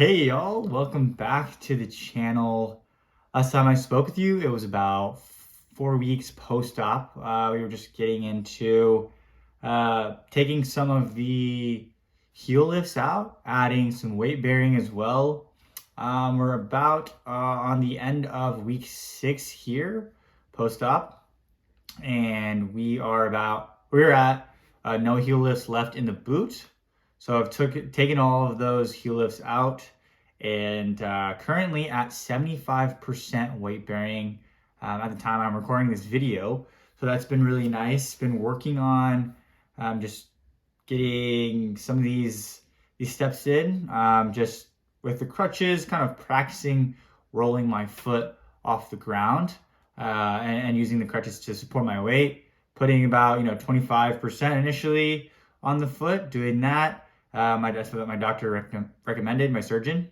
Hey y'all, welcome back to the channel. Last time I spoke with you, it was about 4 weeks post-op. We were just getting into taking some of the heel lifts out, adding some weight bearing as well. We're about on the end of week 6 here post-op, and we're at no heel lifts left in the boot. So I've taken all of those heel lifts out, and currently at 75% weight bearing at the time I'm recording this video. So that's been really nice. Been working on just getting some of these steps in, just with the crutches, kind of practicing rolling my foot off the ground, and using the crutches to support my weight, putting about 25% initially on the foot, doing that. That's what my doctor recommended, my surgeon,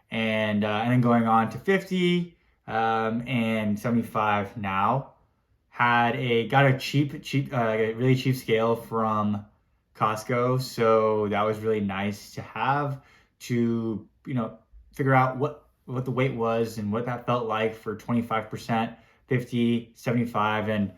and then going on to 50 and 75 now. Got a like a really cheap scale from Costco, so that was really nice to have to figure out what the weight was and what that felt like for 25%, 50, 75, and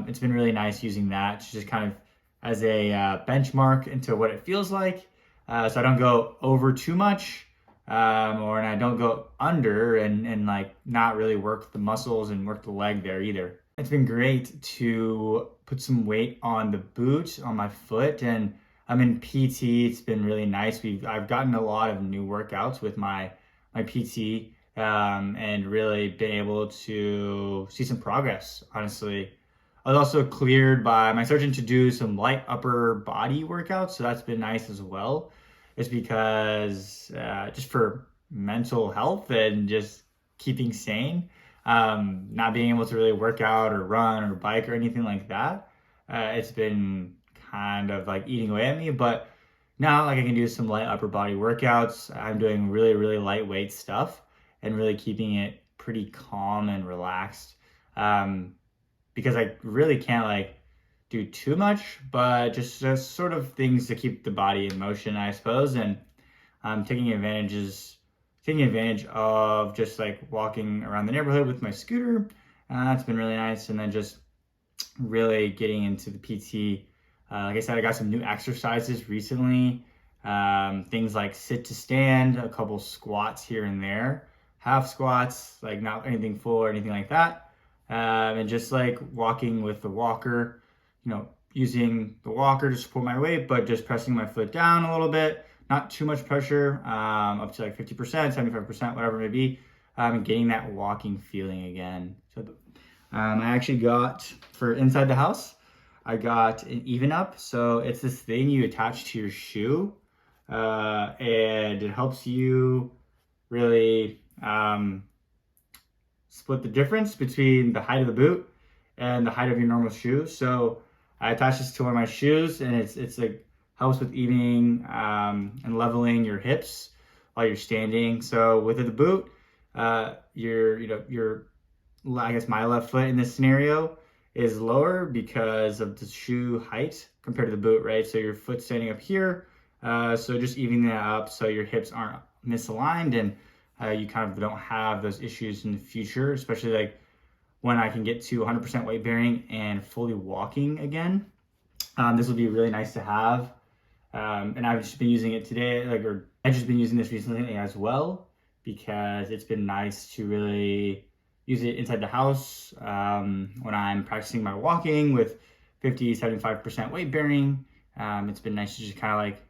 it's been really nice using that to just kind of as a benchmark into what it feels like, so I don't go over too much, and I don't go under and like not really work the muscles and work the leg there either. It's been great to put some weight on the boot on my foot, and I'm in PT. It's been really nice. I've gotten a lot of new workouts with my PT, and really been able to see some progress, honestly. I was also cleared by my surgeon to do some light upper body workouts, so that's been nice as well. It's because just for mental health and just keeping sane, not being able to really work out or run or bike or anything like that, it's been kind of like eating away at me. But now, like, I can do some light upper body workouts. I'm doing really, really lightweight stuff and really keeping it pretty calm and relaxed. Um, because I really can't like do too much, but just sort of things to keep the body in motion, I suppose, and taking advantage of just like walking around the neighborhood with my scooter. That's been really nice, and then just really getting into the PT. Like I said, I got some new exercises recently. Things like sit to stand, a couple squats here and there, half squats, like not anything full or anything like that. And just like walking with the walker, using the walker to support my weight, but just pressing my foot down a little bit, not too much pressure, up to like 50%, 75%, whatever it may be, and getting that walking feeling again. So I actually got, for inside the house, I got an even up. So it's this thing you attach to your shoe, and it helps you really split the difference between the height of the boot and the height of your normal shoe. So I attach this to one of my shoes, and it's like helps with evening and leveling your hips while you're standing. So with the boot, your I guess my left foot in this scenario is lower because of the shoe height compared to the boot, right? So your foot's standing up here, so just evening that up so your hips aren't misaligned, and you kind of don't have those issues in the future, especially like when I can get to 100% weight bearing and fully walking again. This will be really nice to have. And I've just been using it today, or I've just been using this recently as well, because it's been nice to really use it inside the house when I'm practicing my walking with 50, 75% weight bearing. It's been nice to just kind of like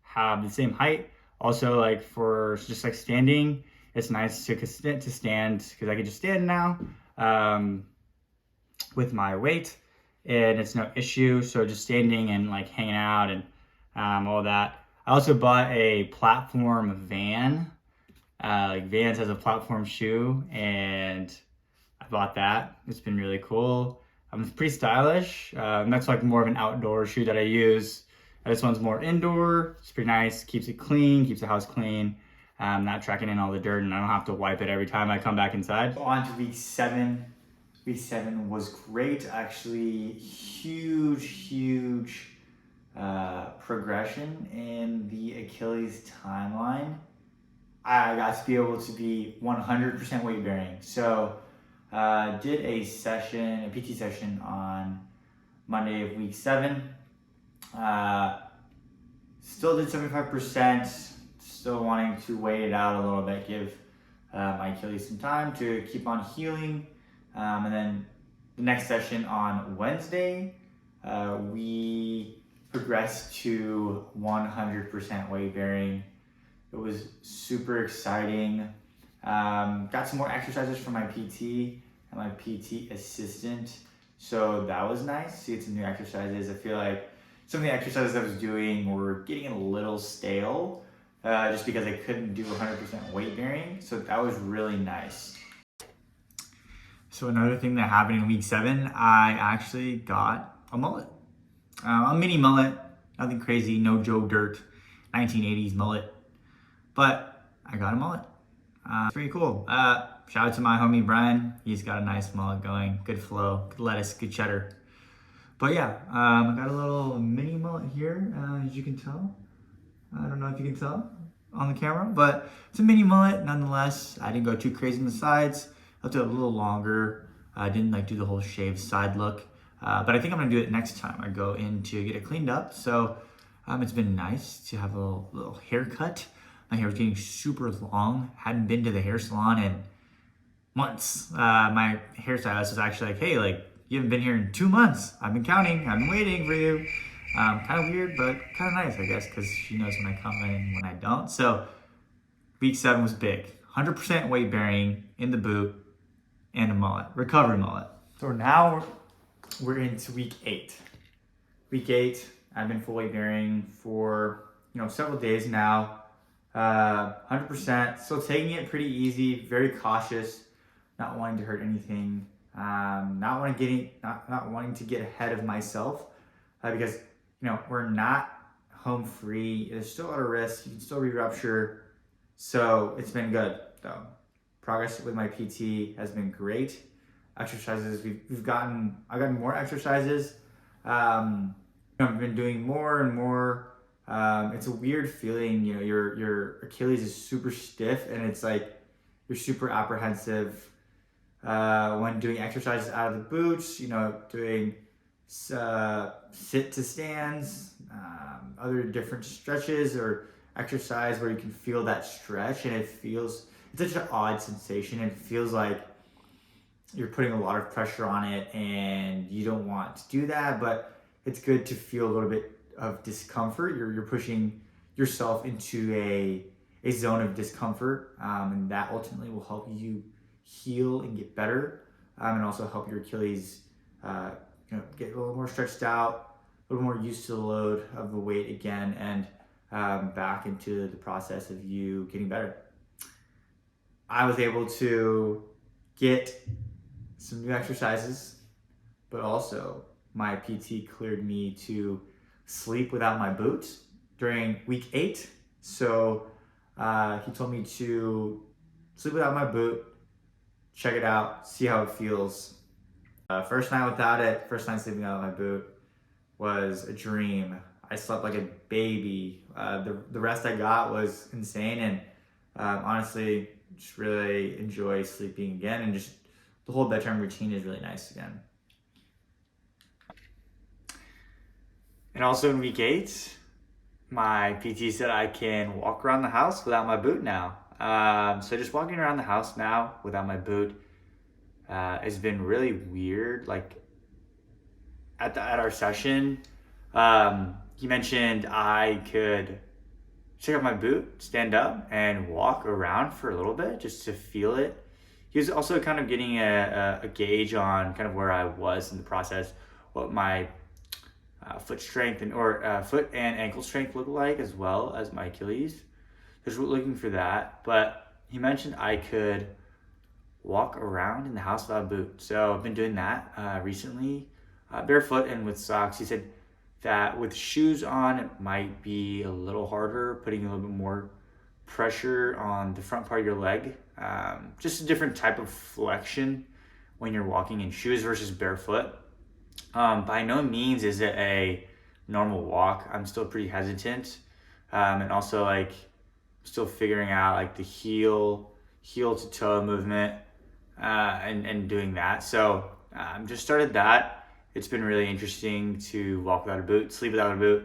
have the same height. Also, like for just like standing, it's nice to stand because I can just stand now with my weight, and it's no issue. So just standing and like hanging out and all that. I also bought a platform van. Like Vans has a platform shoe, and I bought that. It's been really cool. It's pretty stylish. That's like more of an outdoor shoe that I use. This one's more indoor. It's pretty nice. Keeps it clean. Keeps the house clean. Not tracking in all the dirt, and I don't have to wipe it every time I come back inside. On to week 7. Week 7 was great, actually. Huge progression in the Achilles timeline. I got to be able to be 100% weight bearing. So did a PT session on Monday of week 7. Uh, Still did 75%, still wanting to wait it out a little bit, give my Achilles some time to keep on healing. And then the next session on Wednesday, we progressed to 100% weight bearing. It was super exciting. Got some more exercises from my PT and my PT assistant. So that was nice. See some new exercises. I feel like some of the exercises I was doing were getting a little stale just because I couldn't do 100% weight bearing. So that was really nice. So another thing that happened in week 7, I actually got a mullet. A mini mullet, nothing crazy, no Joe Dirt, 1980s mullet. But I got a mullet. It's pretty cool. Shout out to my homie Brian. He's got a nice mullet going. Good flow, good lettuce, good cheddar. But yeah, I got a little mini mullet here, as you can tell. I don't know if you can tell on the camera, but it's a mini mullet nonetheless. I didn't go too crazy on the sides. I left it a little longer. I didn't do the whole shaved side look. But I think I'm gonna do it next time I go in to get it cleaned up. So it's been nice to have a little haircut. My hair was getting super long. Hadn't been to the hair salon in months. My hairstylist was actually like, hey, you haven't been here in 2 months. I've been counting. I've been waiting for you. Kind of weird, but kind of nice, I guess, because she knows when I come in and when I don't. So week 7 was big. 100% weight bearing in the boot and a mullet, recovery mullet. So now we're into week 8. Week 8, I've been full weight bearing for several days now. 100%. Still taking it pretty easy, very cautious, not wanting to hurt anything. Not wanting to get ahead of myself because we're not home free. There's still a lot of risk. You can still re-rupture. So it's been good though. Progress with my PT has been great. Exercises I've gotten more exercises. I've been doing more and more. It's a weird feeling. Your Achilles is super stiff and it's like you're super apprehensive when doing exercises out of the boots, doing sit to stands, other different stretches or exercise where you can feel that stretch, and it's such an odd sensation. It feels like you're putting a lot of pressure on it and you don't want to do that, but it's good to feel a little bit of discomfort. You're pushing yourself into a zone of discomfort, and that ultimately will help you heal and get better, and also help your Achilles get a little more stretched out, a little more used to the load of the weight again, and back into the process of you getting better. I was able to get some new exercises, but also my PT cleared me to sleep without my boots during week 8. So he told me to sleep without my boot, check it out, see how it feels. First night sleeping without my boot was a dream. I slept like a baby. The rest I got was insane, and honestly, just really enjoy sleeping again, and just the whole bedtime routine is really nice again. And also in week 8, my PT said I can walk around the house without my boot now. So just walking around the house now without my boot has been really weird. At our session, he mentioned I could take off my boot, stand up, and walk around for a little bit just to feel it. He was also kind of getting a gauge on kind of where I was in the process, what my foot strength foot and ankle strength look like, as well as my Achilles. Just looking for that. But he mentioned I could walk around in the house without a boot. So I've been doing that recently, barefoot and with socks. He said that with shoes on, it might be a little harder, putting a little bit more pressure on the front part of your leg. Just a different type of flexion when you're walking in shoes versus barefoot. By no means is it a normal walk. I'm still pretty hesitant. And also still figuring out like the heel to toe movement, and doing that. So just started that. It's been really interesting to walk without a boot, sleep without a boot,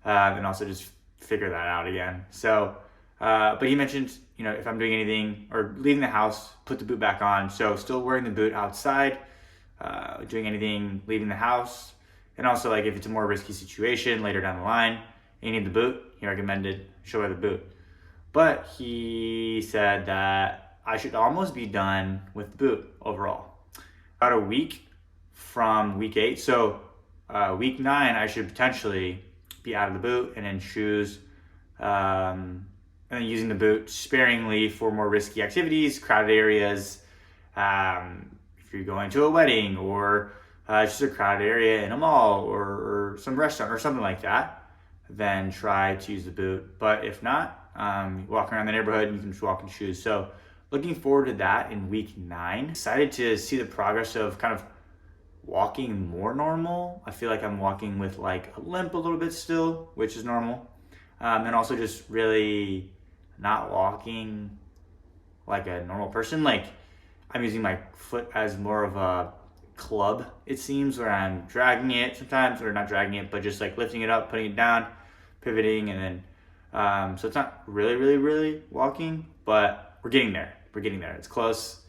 and also just figure that out again. So, but he mentioned, if I'm doing anything or leaving the house, put the boot back on. So still wearing the boot outside, doing anything, leaving the house. And also, like, if it's a more risky situation later down the line and you need the boot, he recommended should wear the boot. But he said that I should almost be done with the boot overall. About a week from week 8. So week 9, I should potentially be out of the boot and in shoes, and then using the boot sparingly for more risky activities, crowded areas. If you're going to a wedding or just a crowded area in a mall or some restaurant or something like that, then try to use the boot. But if not, walk around the neighborhood and you can just walk in shoes. So looking forward to that in week 9. Excited to see the progress of kind of walking more normal. I feel like I'm walking with like a limp a little bit still, which is normal. And also just really not walking like a normal person. Like, I'm using my foot as more of a club, it seems, where I'm dragging it sometimes, or not dragging it, but just like lifting it up, putting it down, pivoting, and then so it's not really walking, but we're getting there. It's close.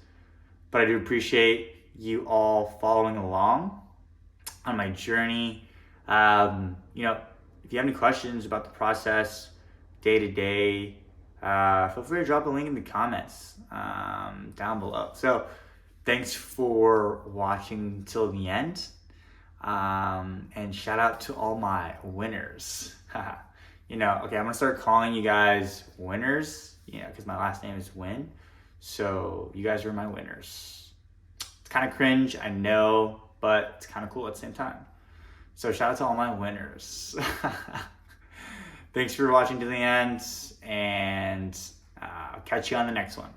But I do appreciate you all following along on my journey. If you have any questions about the process day to day, feel free to drop a link in the comments down below. So thanks for watching till the end, and shout out to all my winners. Okay, I'm gonna start calling you guys winners, because my last name is Win. So you guys are my winners. It's kind of cringe, I know, but it's kind of cool at the same time. So shout out to all my winners. Thanks for watching to the end, and I'll catch you on the next one.